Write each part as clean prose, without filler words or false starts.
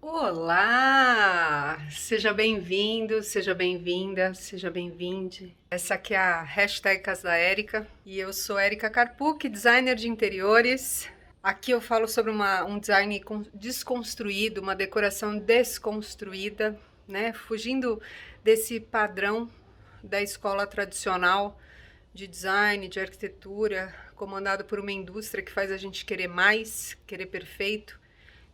Olá! Seja bem-vindo, seja bem-vinda, seja bem-vinde. Essa aqui é a hashtag Casa da Érica e eu sou Érica Carpucci, designer de interiores. Aqui eu falo sobre um design desconstruído, uma decoração desconstruída, né? Fugindo desse padrão da escola tradicional de design, de arquitetura, comandado por uma indústria que faz a gente querer mais, querer perfeito,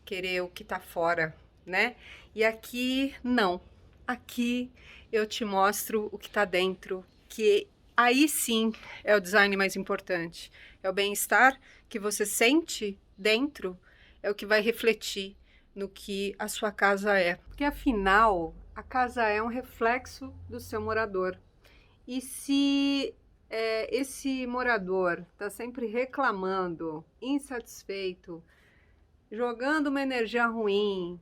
querer o que tá fora, né? E aqui não. Aqui eu te mostro o que tá dentro, que aí sim é o design mais importante. É o bem-estar que você sente dentro, é o que vai refletir no que a sua casa é. Porque afinal, a casa é um reflexo do seu morador. E se esse morador está sempre reclamando, insatisfeito, jogando uma energia ruim,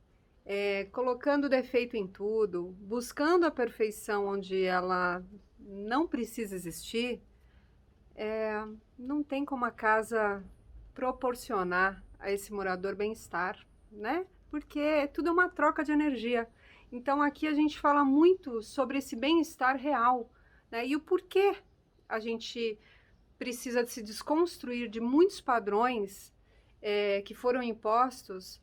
colocando defeito em tudo, buscando a perfeição onde ela não precisa existir, não tem como a casa proporcionar a esse morador bem-estar, né? Porque tudo é uma troca de energia. Então aqui a gente fala muito sobre esse bem-estar real, né? E o porquê a gente precisa se desconstruir de muitos padrões que foram impostos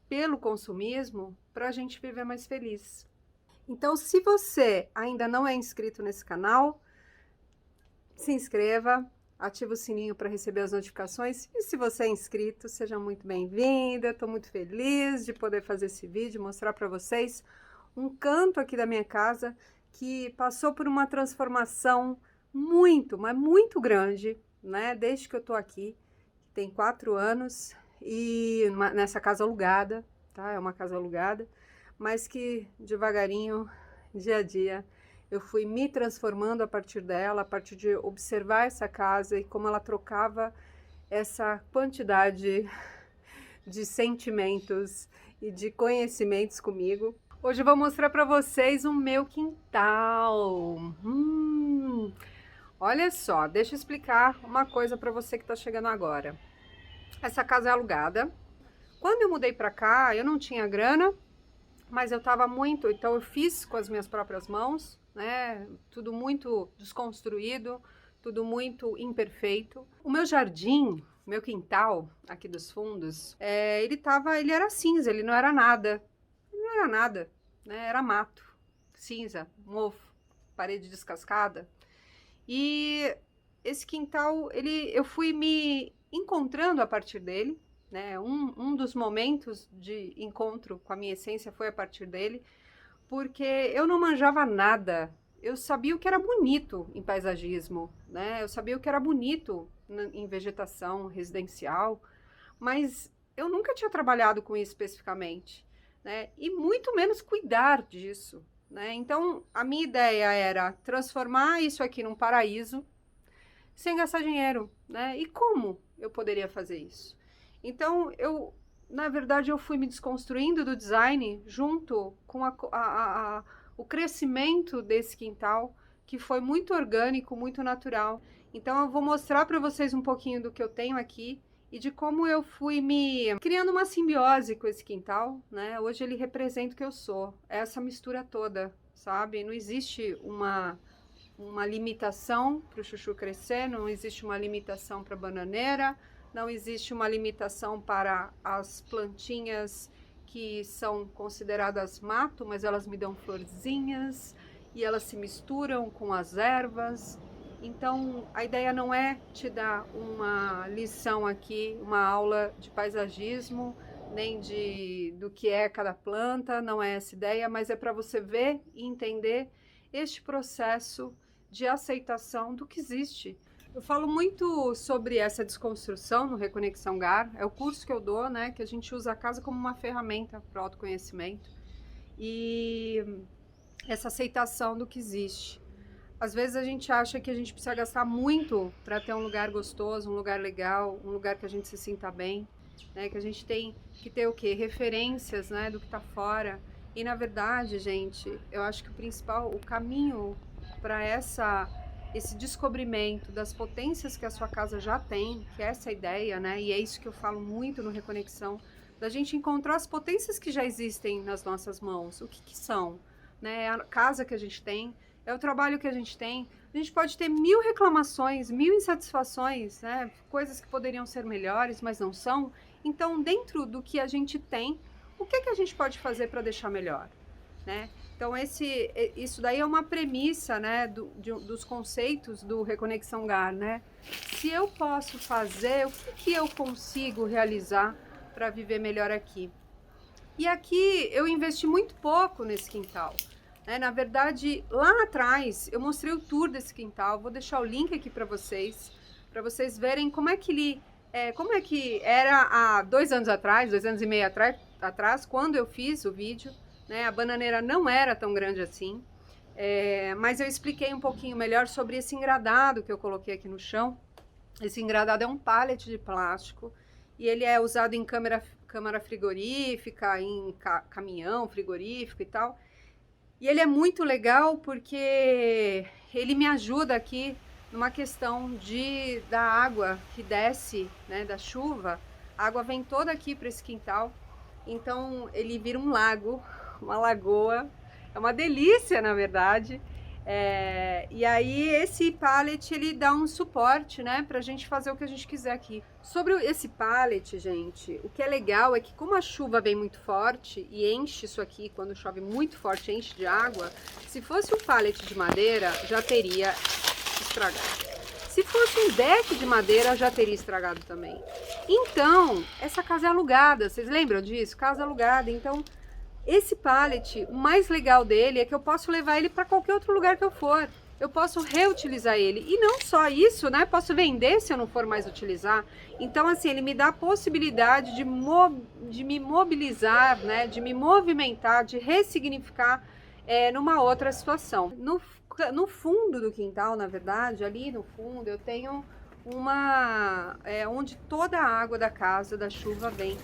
pelo consumismo para a gente viver mais feliz. Então, se você ainda não é inscrito nesse canal, se inscreva, ative o sininho para receber as notificações. E se você é inscrito, seja muito bem-vinda. Estou muito feliz de poder fazer esse vídeo, mostrar para vocês um canto aqui da minha casa que passou por uma transformação muito, mas muito grande, né? Desde que eu estou aqui, tem 4 anos, e nessa casa alugada, tá? É uma casa alugada, mas que devagarinho, dia a dia, eu fui me transformando a partir dela, a partir de observar essa casa e como ela trocava essa quantidade de sentimentos e de conhecimentos comigo. Hoje eu vou mostrar para vocês o meu quintal. Olha só, deixa eu explicar uma coisa para você que está chegando agora. Essa casa é alugada. Quando eu mudei para cá, eu não tinha grana, mas eu estava muito, então eu fiz com as minhas próprias mãos, né? Tudo muito desconstruído, tudo muito imperfeito. O meu jardim, meu quintal aqui dos fundos, ele era cinza, ele não era nada. Ele não era nada, né? Era mato, cinza, mofo, parede descascada. E esse quintal, eu fui me encontrando a partir dele, né? Um dos momentos de encontro com a minha essência foi a partir dele, porque eu não manjava nada. Eu sabia o que era bonito em paisagismo, né? Eu sabia o que era bonito em vegetação residencial, mas eu nunca tinha trabalhado com isso especificamente, né? E muito menos cuidar disso, né? Então, a minha ideia era transformar isso aqui num paraíso sem gastar dinheiro, né? E como eu poderia fazer isso? Então, na verdade, eu fui me desconstruindo do design junto com o crescimento desse quintal, que foi muito orgânico, muito natural. Então, eu vou mostrar para vocês um pouquinho do que eu tenho aqui e de como eu fui me criando uma simbiose com esse quintal, né? Hoje ele representa o que eu sou, essa mistura toda, sabe? Não existe uma limitação para o chuchu crescer, não existe uma limitação para a bananeira, não existe uma limitação para as plantinhas que são consideradas mato, mas elas me dão florzinhas e elas se misturam com as ervas. Então, a ideia não é te dar uma lição aqui, uma aula de paisagismo, nem do que é cada planta, não é essa ideia, mas é para você ver e entender este processo de aceitação do que existe. Eu falo muito sobre essa desconstrução no Reconexão GAR, é o curso que eu dou, né, que a gente usa a casa como uma ferramenta para o autoconhecimento e essa aceitação do que existe. Às vezes a gente acha que a gente precisa gastar muito para ter um lugar gostoso, um lugar legal, um lugar que a gente se sinta bem, né, que a gente tem que ter o quê? Referências, né, do que está fora. E na verdade, gente, eu acho que o caminho para esse descobrimento das potências que a sua casa já tem, que é essa ideia, né? E é isso que eu falo muito no Reconexão, da gente encontrar as potências que já existem nas nossas mãos. O que que são? Né? É a casa que a gente tem, é o trabalho que a gente tem. A gente pode ter 1000 reclamações, 1000 insatisfações, né? Coisas que poderiam ser melhores, mas não são. Então, dentro do que a gente tem, o que que a gente pode fazer para deixar melhor? Né? Então, isso daí é uma premissa, né, dos conceitos do Reconexão GAR, né? Se eu posso fazer, o que eu consigo realizar para viver melhor aqui? E aqui eu investi muito pouco nesse quintal. Né? Na verdade, lá atrás eu mostrei o tour desse quintal. Vou deixar o link aqui para vocês verem como é que como é que era há 2 anos atrás, 2 anos e meio atrás, quando eu fiz o vídeo. Né? A bananeira não era tão grande assim, mas eu expliquei um pouquinho melhor sobre esse engradado que eu coloquei aqui no chão. Esse engradado é um pallet de plástico e ele é usado em câmara frigorífica, em caminhão frigorífico e tal. E ele é muito legal porque ele me ajuda aqui numa questão da água que desce, né, da chuva. A água vem toda aqui para esse quintal, então ele vira um lago, uma lagoa, é uma delícia na verdade. E aí esse pallet ele dá um suporte, né, pra gente fazer o que a gente quiser aqui. Sobre esse pallet, gente, o que é legal é que como a chuva vem muito forte e enche isso aqui, quando chove muito forte, enche de água, se fosse um pallet de madeira, já teria estragado. Se fosse um deck de madeira, já teria estragado também. Então, essa casa é alugada, vocês lembram disso? Casa alugada, então esse pallet, o mais legal dele é que eu posso levar ele para qualquer outro lugar que eu for. Eu posso reutilizar ele. E não só isso, né? Posso vender se eu não for mais utilizar. Então, assim, ele me dá a possibilidade de me mobilizar, né? De me movimentar, de ressignificar numa outra situação. No fundo do quintal, na verdade, ali no fundo, eu tenho onde toda a água da casa, da chuva, vem.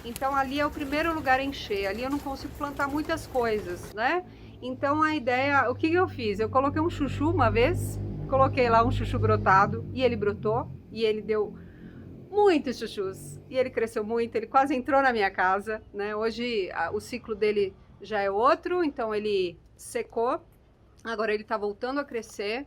Então ali é o primeiro lugar a encher, ali eu não consigo plantar muitas coisas, né? Então a ideia, o que eu fiz? Eu coloquei um chuchu uma vez, coloquei lá um chuchu brotado e ele brotou e ele deu muitos chuchus e ele cresceu muito, ele quase entrou na minha casa, né? Hoje o ciclo dele já é outro, então ele secou, agora ele tá voltando a crescer.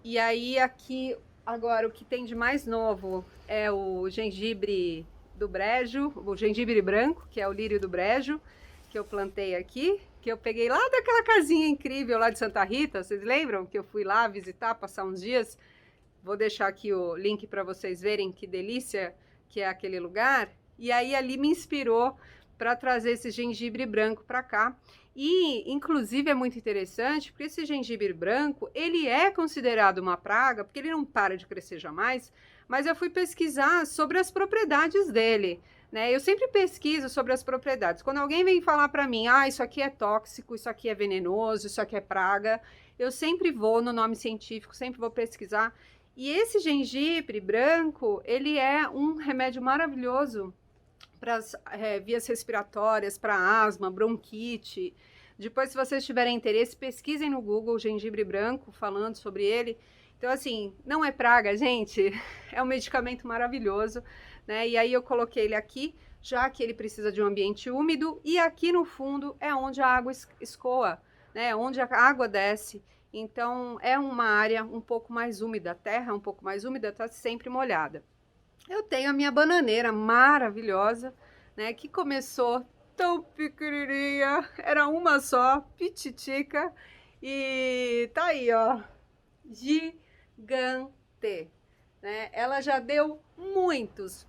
E aí aqui, agora o que tem de mais novo é o gengibre do brejo, o gengibre branco, que é o lírio do brejo, que eu plantei aqui, que eu peguei lá daquela casinha incrível lá de Santa Rita, vocês lembram? Que eu fui lá visitar, passar uns dias. Vou deixar aqui o link para vocês verem que delícia que é aquele lugar. E aí ali me inspirou para trazer esse gengibre branco para cá. E, inclusive, é muito interessante, porque esse gengibre branco, ele é considerado uma praga, porque ele não para de crescer jamais, mas eu fui pesquisar sobre as propriedades dele, né? Eu sempre pesquiso sobre as propriedades. Quando alguém vem falar para mim, isso aqui é tóxico, isso aqui é venenoso, isso aqui é praga, eu sempre vou no nome científico, sempre vou pesquisar. E esse gengibre branco, ele é um remédio maravilhoso para as vias respiratórias, para asma, bronquite. Depois, se vocês tiverem interesse, pesquisem no Google gengibre branco, falando sobre ele. Então, assim, não é praga, gente, é um medicamento maravilhoso, né? E aí eu coloquei ele aqui, já que ele precisa de um ambiente úmido, e aqui no fundo é onde a água escoa, né? Onde a água desce. Então, é uma área um pouco mais úmida, a terra um pouco mais úmida, está sempre molhada. Eu tenho a minha bananeira maravilhosa, né, que começou tão pequenininha, era uma só, pititica, e tá aí, ó, gigante, né? Ela já deu muitos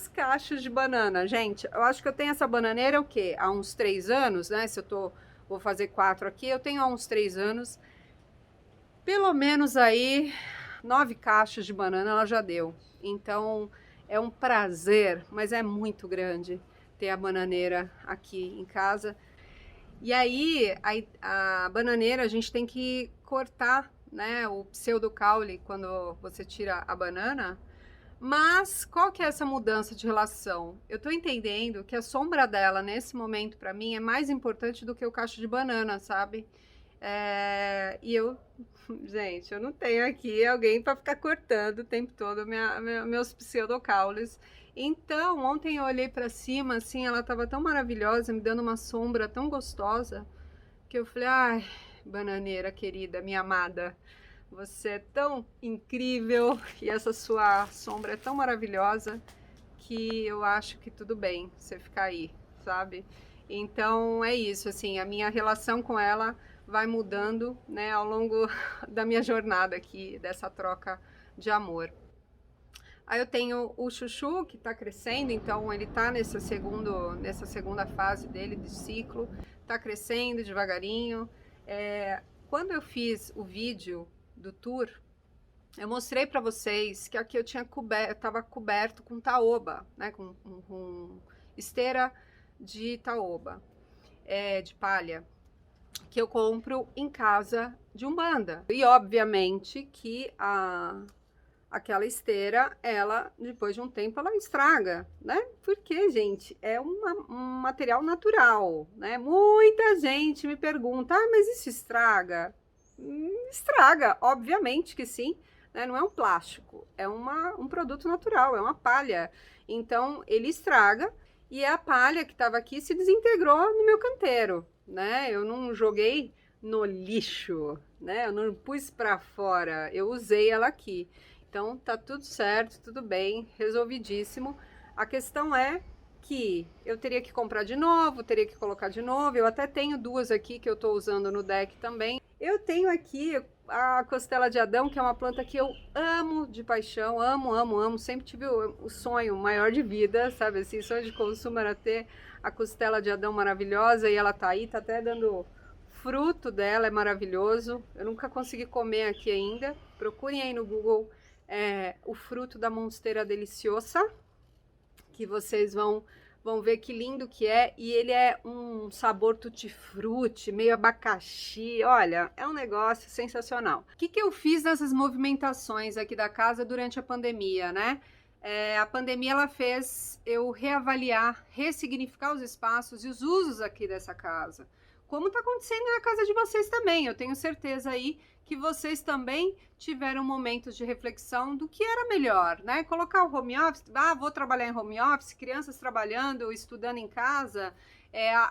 cachos de banana, gente. Eu acho que eu tenho essa bananeira o quê? Há uns 3 anos, né? Vou fazer 4 aqui, eu tenho há uns 3 anos, pelo menos aí 9 cachos de banana ela já deu. Então, é um prazer, mas é muito grande ter a bananeira aqui em casa. E aí, a bananeira, a gente tem que cortar, né, o pseudocaule quando você tira a banana. Mas, qual que é essa mudança de relação? Eu tô entendendo que a sombra dela, nesse momento, para mim, é mais importante do que o cacho de banana, sabe? Gente, eu não tenho aqui alguém para ficar cortando o tempo todo meus pseudocaules. Então, ontem eu olhei para cima, assim, ela estava tão maravilhosa, me dando uma sombra tão gostosa, que eu falei, ai, bananeira querida, minha amada, você é tão incrível e essa sua sombra é tão maravilhosa que eu acho que tudo bem você ficar aí, sabe? Então é isso, assim, a minha relação com ela vai mudando, né, ao longo da minha jornada aqui, dessa troca de amor. Aí eu tenho o Chuchu, que está crescendo, então ele está nessa segunda fase dele de ciclo, está crescendo devagarinho. Quando eu fiz o vídeo do tour, eu mostrei para vocês que aqui eu estava coberto com taoba, né, com esteira de taoba, de palha, que eu compro em casa de Umbanda. E obviamente que aquela esteira, ela, depois de um tempo, ela estraga, né? Porque, gente, é um material natural, né? Muita gente me pergunta, mas isso estraga? Estraga, obviamente que sim, né? Não é um plástico, é um produto natural, é uma palha. Então, ele estraga e a palha que estava aqui se desintegrou no meu canteiro, né? Eu não joguei no lixo, né? Eu não pus para fora, eu usei ela aqui. Então tá tudo certo, tudo bem, resolvidíssimo. A questão é que eu teria que comprar de novo, teria que colocar de novo. Eu até tenho duas aqui que eu tô usando no deck também. Eu tenho aqui a costela de Adão, que é uma planta que eu amo de paixão, amo, amo, amo. Sempre tive o sonho maior de vida, sabe assim, sonho de consumo era ter a costela de Adão maravilhosa e ela tá aí, tá até dando fruto dela, é maravilhoso. Eu nunca consegui comer aqui ainda. Procurem aí no Google o fruto da monstera deliciosa, que vocês vão ver que lindo que é, e ele é um sabor tutti-frutti, meio abacaxi, olha, é um negócio sensacional. O que eu fiz nessas movimentações aqui da casa durante a pandemia, né? A pandemia ela fez eu reavaliar, ressignificar os espaços e os usos aqui dessa casa. Como está acontecendo na casa de vocês também, eu tenho certeza aí que vocês também tiveram momentos de reflexão do que era melhor, né? Colocar o home office, vou trabalhar em home office, crianças trabalhando, estudando em casa,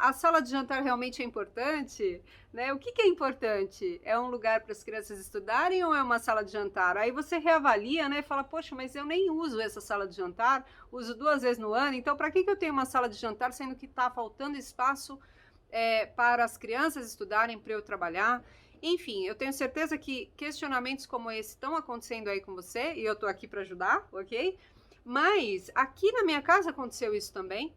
a sala de jantar realmente é importante, né? O que é importante? É um lugar para as crianças estudarem ou é uma sala de jantar? Aí você reavalia, né? Fala, poxa, mas eu nem uso essa sala de jantar, uso 2 vezes no ano, então para que eu tenho uma sala de jantar sendo que está faltando espaço para as crianças estudarem, para eu trabalhar? Enfim, eu tenho certeza que questionamentos como esse estão acontecendo aí com você e eu tô aqui para ajudar, ok? Mas aqui na minha casa aconteceu isso também,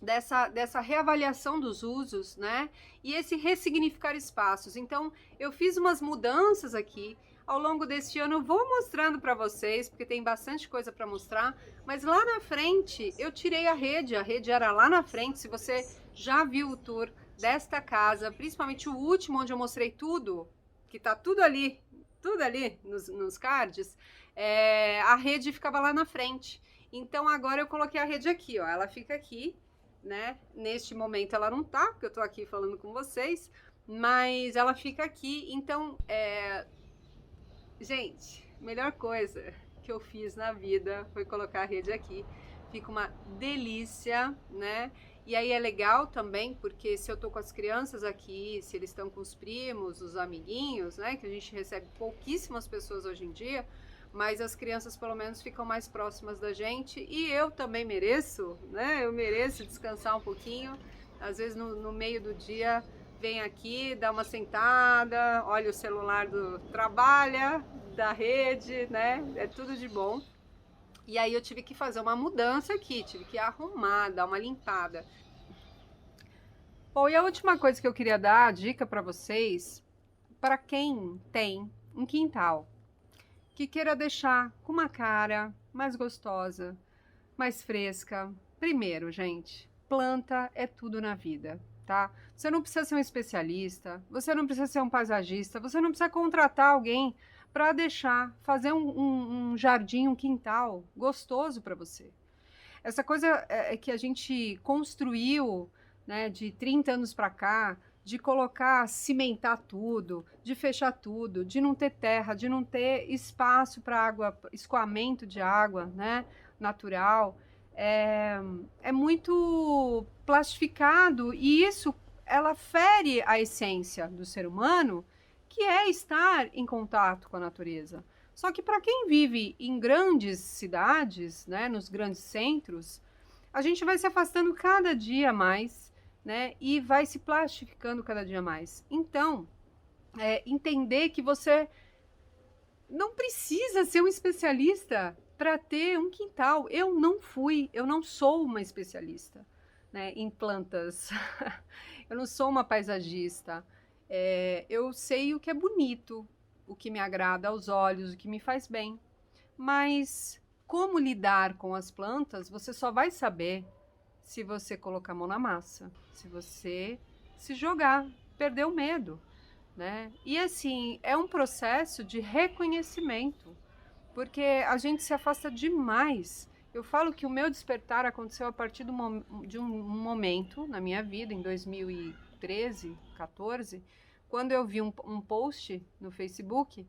dessa reavaliação dos usos, né? E esse ressignificar espaços. Então, eu fiz umas mudanças aqui. Ao longo deste ano eu vou mostrando para vocês, porque tem bastante coisa para mostrar, mas lá na frente eu tirei a rede era lá na frente. Se você já viu o tour desta casa, principalmente o último onde eu mostrei tudo, que tá tudo ali nos cards, a rede ficava lá na frente. Então agora eu coloquei a rede aqui, ó, ela fica aqui, né? Neste momento ela não tá, porque eu tô aqui falando com vocês, mas ela fica aqui. Então, gente, melhor coisa que eu fiz na vida foi colocar a rede aqui. Fica uma delícia, né? E aí é legal também, porque se eu tô com as crianças aqui, se eles estão com os primos, os amiguinhos, né? Que a gente recebe pouquíssimas pessoas hoje em dia, mas as crianças pelo menos ficam mais próximas da gente. E eu também mereço, né? Eu mereço descansar um pouquinho. Às vezes no meio do dia vem aqui, dá uma sentada, olha o celular trabalha, da rede, né? É tudo de bom. E aí eu tive que fazer uma mudança aqui, tive que arrumar, dar uma limpada. Bom, e a última coisa que eu queria dar, a dica para vocês, para quem tem um quintal, que queira deixar com uma cara mais gostosa, mais fresca. Primeiro, gente, planta é tudo na vida, tá? Você não precisa ser um especialista, você não precisa ser um paisagista, você não precisa contratar alguém para fazer um jardim, um quintal gostoso para você. Essa coisa que a gente construiu, né, de 30 anos para cá, de colocar, cimentar tudo, de fechar tudo, de não ter terra, de não ter espaço para água, escoamento de água, né, natural. é muito plastificado e isso ela fere a essência do ser humano, que é estar em contato com a natureza. Só que para quem vive em grandes cidades, né, nos grandes centros, a gente vai se afastando cada dia mais, né, e vai se plastificando cada dia mais. Então, entender que você não precisa ser um especialista para ter um quintal. Eu não sou uma especialista, né, em plantas. Eu não sou uma paisagista. Eu sei o que é bonito, o que me agrada aos olhos, o que me faz bem. Mas como lidar com as plantas, você só vai saber se você colocar a mão na massa, se você se jogar, perder o medo, né? E assim, é um processo de reconhecimento, porque a gente se afasta demais. Eu falo que o meu despertar aconteceu a partir de um momento na minha vida, em 2013, 14, quando eu vi um post no Facebook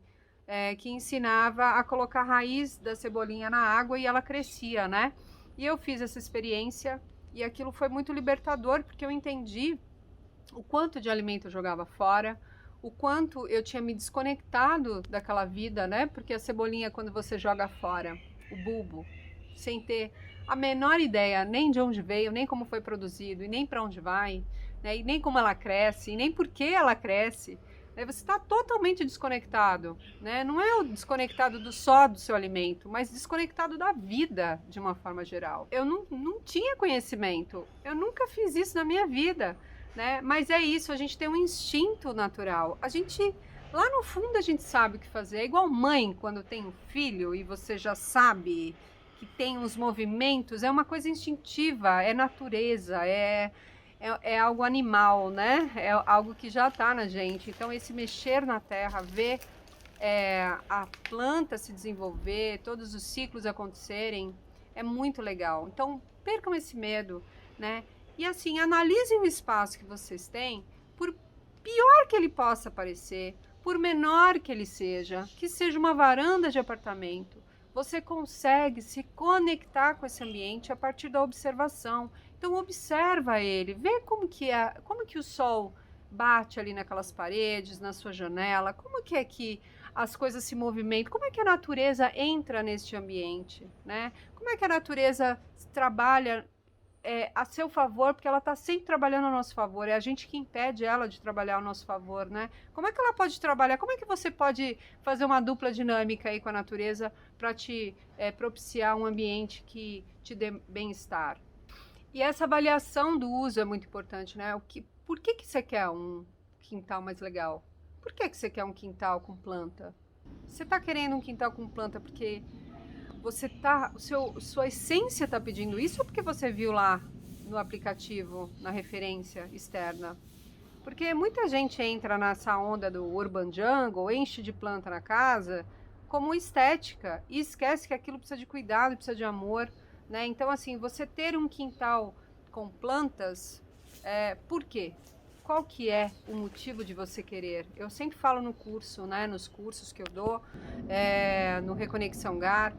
que ensinava a colocar a raiz da cebolinha na água e ela crescia, né? E eu fiz essa experiência e aquilo foi muito libertador, porque eu entendi o quanto de alimento eu jogava fora, o quanto eu tinha me desconectado daquela vida, né? Porque a cebolinha, quando você joga fora o bulbo, sem ter a menor ideia nem de onde veio, nem como foi produzido, e nem para onde vai, né? E nem como ela cresce, e nem por que ela cresce, né? Você está totalmente desconectado, né? Não é o desconectado só do seu alimento, mas desconectado da vida de uma forma geral. Eu não tinha conhecimento, eu nunca fiz isso na minha vida, né? Mas é isso, a gente tem um instinto natural. A gente, lá no fundo, a gente sabe o que fazer. É igual mãe, quando tem um filho e você já sabe que tem uns movimentos, é uma coisa instintiva, é natureza, é algo animal, né? É algo que já está na gente. Então, esse mexer na terra, ver a planta se desenvolver, todos os ciclos acontecerem, é muito legal. Então, percam esse medo, né? E assim, analisem o espaço que vocês têm, por pior que ele possa parecer, por menor que ele seja, que seja uma varanda de apartamento, você consegue se conectar com esse ambiente a partir da observação. Então observa ele, vê como que o sol bate ali naquelas paredes, na sua janela, como que é que as coisas se movimentam, como é que a natureza entra neste ambiente, né? Como é que a natureza trabalha a seu favor, porque ela está sempre trabalhando a nosso favor, é a gente que impede ela de trabalhar ao nosso favor, né? Como é que ela pode trabalhar? Como é que você pode fazer uma dupla dinâmica aí com a natureza para te propiciar um ambiente que te dê bem-estar? E essa avaliação do uso é muito importante, né? Por que você quer um quintal mais legal? Por que você quer um quintal com planta? Você está querendo um quintal com planta porque sua essência está pedindo isso ou porque você viu lá no aplicativo, na referência externa? Porque muita gente entra nessa onda do urban jungle, enche de planta na casa como estética e esquece que aquilo precisa de cuidado, precisa de amor, né? Então, assim, você ter um quintal com plantas, por quê? Qual que é o motivo de você querer? Eu sempre falo no curso, né, nos cursos que eu dou, no Reconexão GAR,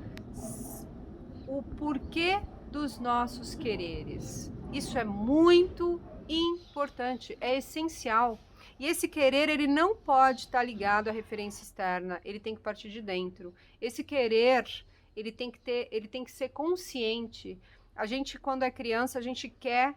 o porquê dos nossos quereres. Isso é muito importante, é essencial. E esse querer, ele não pode estar ligado à referência externa, ele tem que partir de dentro. Esse querer, ele tem que ser consciente. A gente, quando é criança, a gente quer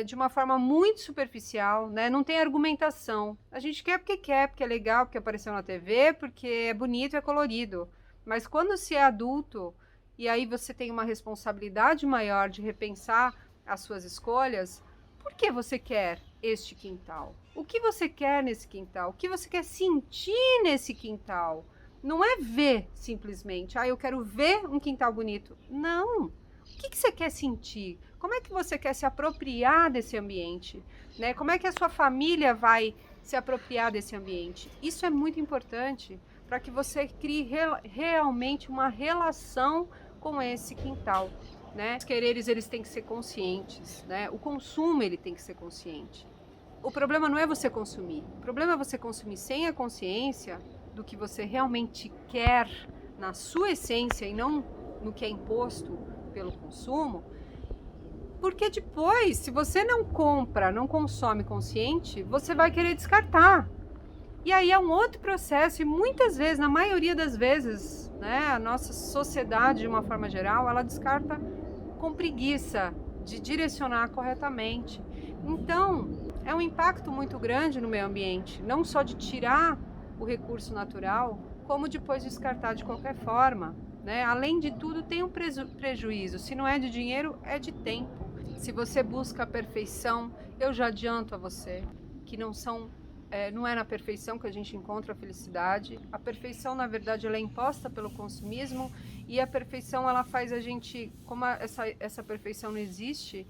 de uma forma muito superficial, né? Não tem argumentação. A gente quer, porque é legal, porque apareceu na TV, porque é bonito, é colorido. Mas quando se é adulto, e aí você tem uma responsabilidade maior de repensar as suas escolhas, por que você quer este quintal? O que você quer nesse quintal? O que você quer sentir nesse quintal? Não é ver simplesmente, eu quero ver um quintal bonito. Não! O que você quer sentir? Como é que você quer se apropriar desse ambiente? Né? Como é que a sua família vai se apropriar desse ambiente? Isso é muito importante para que você crie realmente uma relação com esse quintal. Né? Os quereres, eles têm que ser conscientes, né? O consumo, ele tem que ser consciente. O problema não é você consumir, o problema é você consumir sem a consciência do que você realmente quer na sua essência e não no que é imposto, pelo consumo, porque depois, se você não compra, não consome consciente, você vai querer descartar. E aí é um outro processo e muitas vezes, na maioria das vezes, né, a nossa sociedade, de uma forma geral, ela descarta com preguiça de direcionar corretamente. Então, é um impacto muito grande no meio ambiente, não só de tirar o recurso natural, como depois descartar de qualquer forma, né? Além de tudo, tem um prejuízo. Se não é de dinheiro, é de tempo. Se você busca a perfeição, eu já adianto a você que não é na perfeição que a gente encontra a felicidade. A perfeição, na verdade, ela é imposta pelo consumismo e a perfeição, ela faz a gente, como essa perfeição não existe,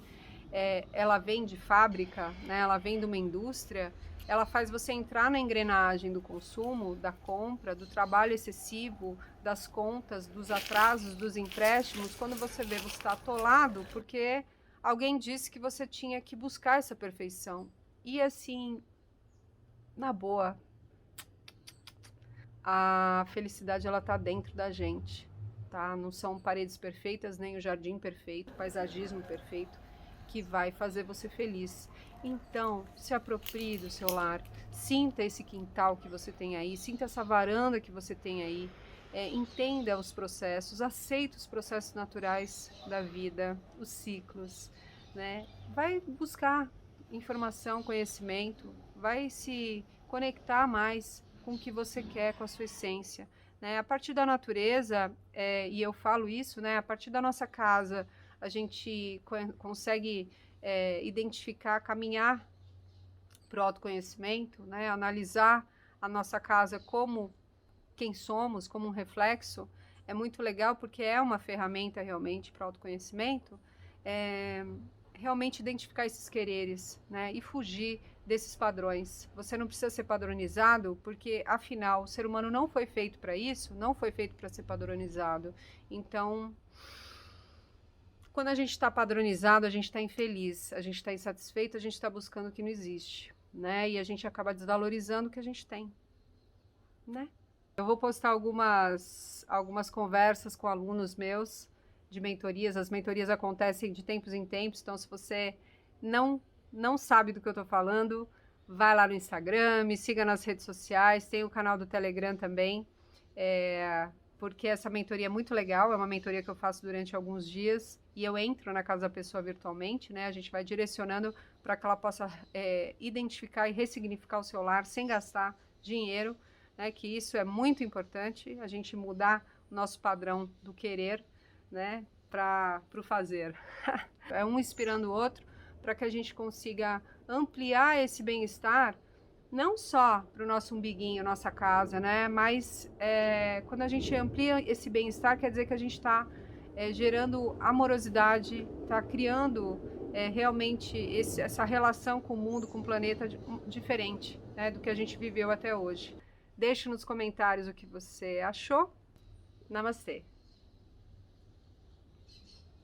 ela vem de fábrica, né? Ela vem de uma indústria, ela faz você entrar na engrenagem do consumo, da compra, do trabalho excessivo, das contas, dos atrasos, dos empréstimos. Quando você vê, você está atolado porque alguém disse que você tinha que buscar essa perfeição. E assim, na boa, a felicidade ela tá dentro da gente, tá? Não são paredes perfeitas, nem o jardim perfeito, o paisagismo perfeito que vai fazer você feliz. Então, se aproprie do seu lar, sinta esse quintal que você tem aí, sinta essa varanda que você tem aí, entenda os processos, aceita os processos naturais da vida, os ciclos, né? Vai buscar informação, conhecimento, vai se conectar mais com o que você quer, com a sua essência, né? A partir da natureza, e eu falo isso, né? A partir da nossa casa, a gente consegue identificar, caminhar para o autoconhecimento, né? Analisar a nossa casa como quem somos, como um reflexo. É muito legal porque é uma ferramenta realmente para o autoconhecimento. Realmente identificar esses quereres, né? E fugir desses padrões. Você não precisa ser padronizado, porque afinal o ser humano não foi feito para isso, não foi feito para ser padronizado. Então, quando a gente está padronizado, a gente está infeliz, a gente está insatisfeito, a gente está buscando o que não existe, né? E a gente acaba desvalorizando o que a gente tem, né? Eu vou postar algumas conversas com alunos meus de mentorias. As mentorias acontecem de tempos em tempos, então se você não sabe do que eu estou falando, vai lá no Instagram, me siga nas redes sociais, tem o canal do Telegram também, porque essa mentoria é muito legal, é uma mentoria que eu faço durante alguns dias e eu entro na casa da pessoa virtualmente, né? A gente vai direcionando para que ela possa identificar e ressignificar o seu lar sem gastar dinheiro, né? Que isso é muito importante, a gente mudar o nosso padrão do querer, né? Para o fazer. É um inspirando o outro, para que a gente consiga ampliar esse bem-estar, não só para o nosso umbiguinho, nossa casa, né? Mas quando a gente amplia esse bem-estar, quer dizer que a gente está gerando amorosidade, está criando realmente essa relação com o mundo, com o planeta diferente, né, do que a gente viveu até hoje. Deixe nos comentários o que você achou. Namastê!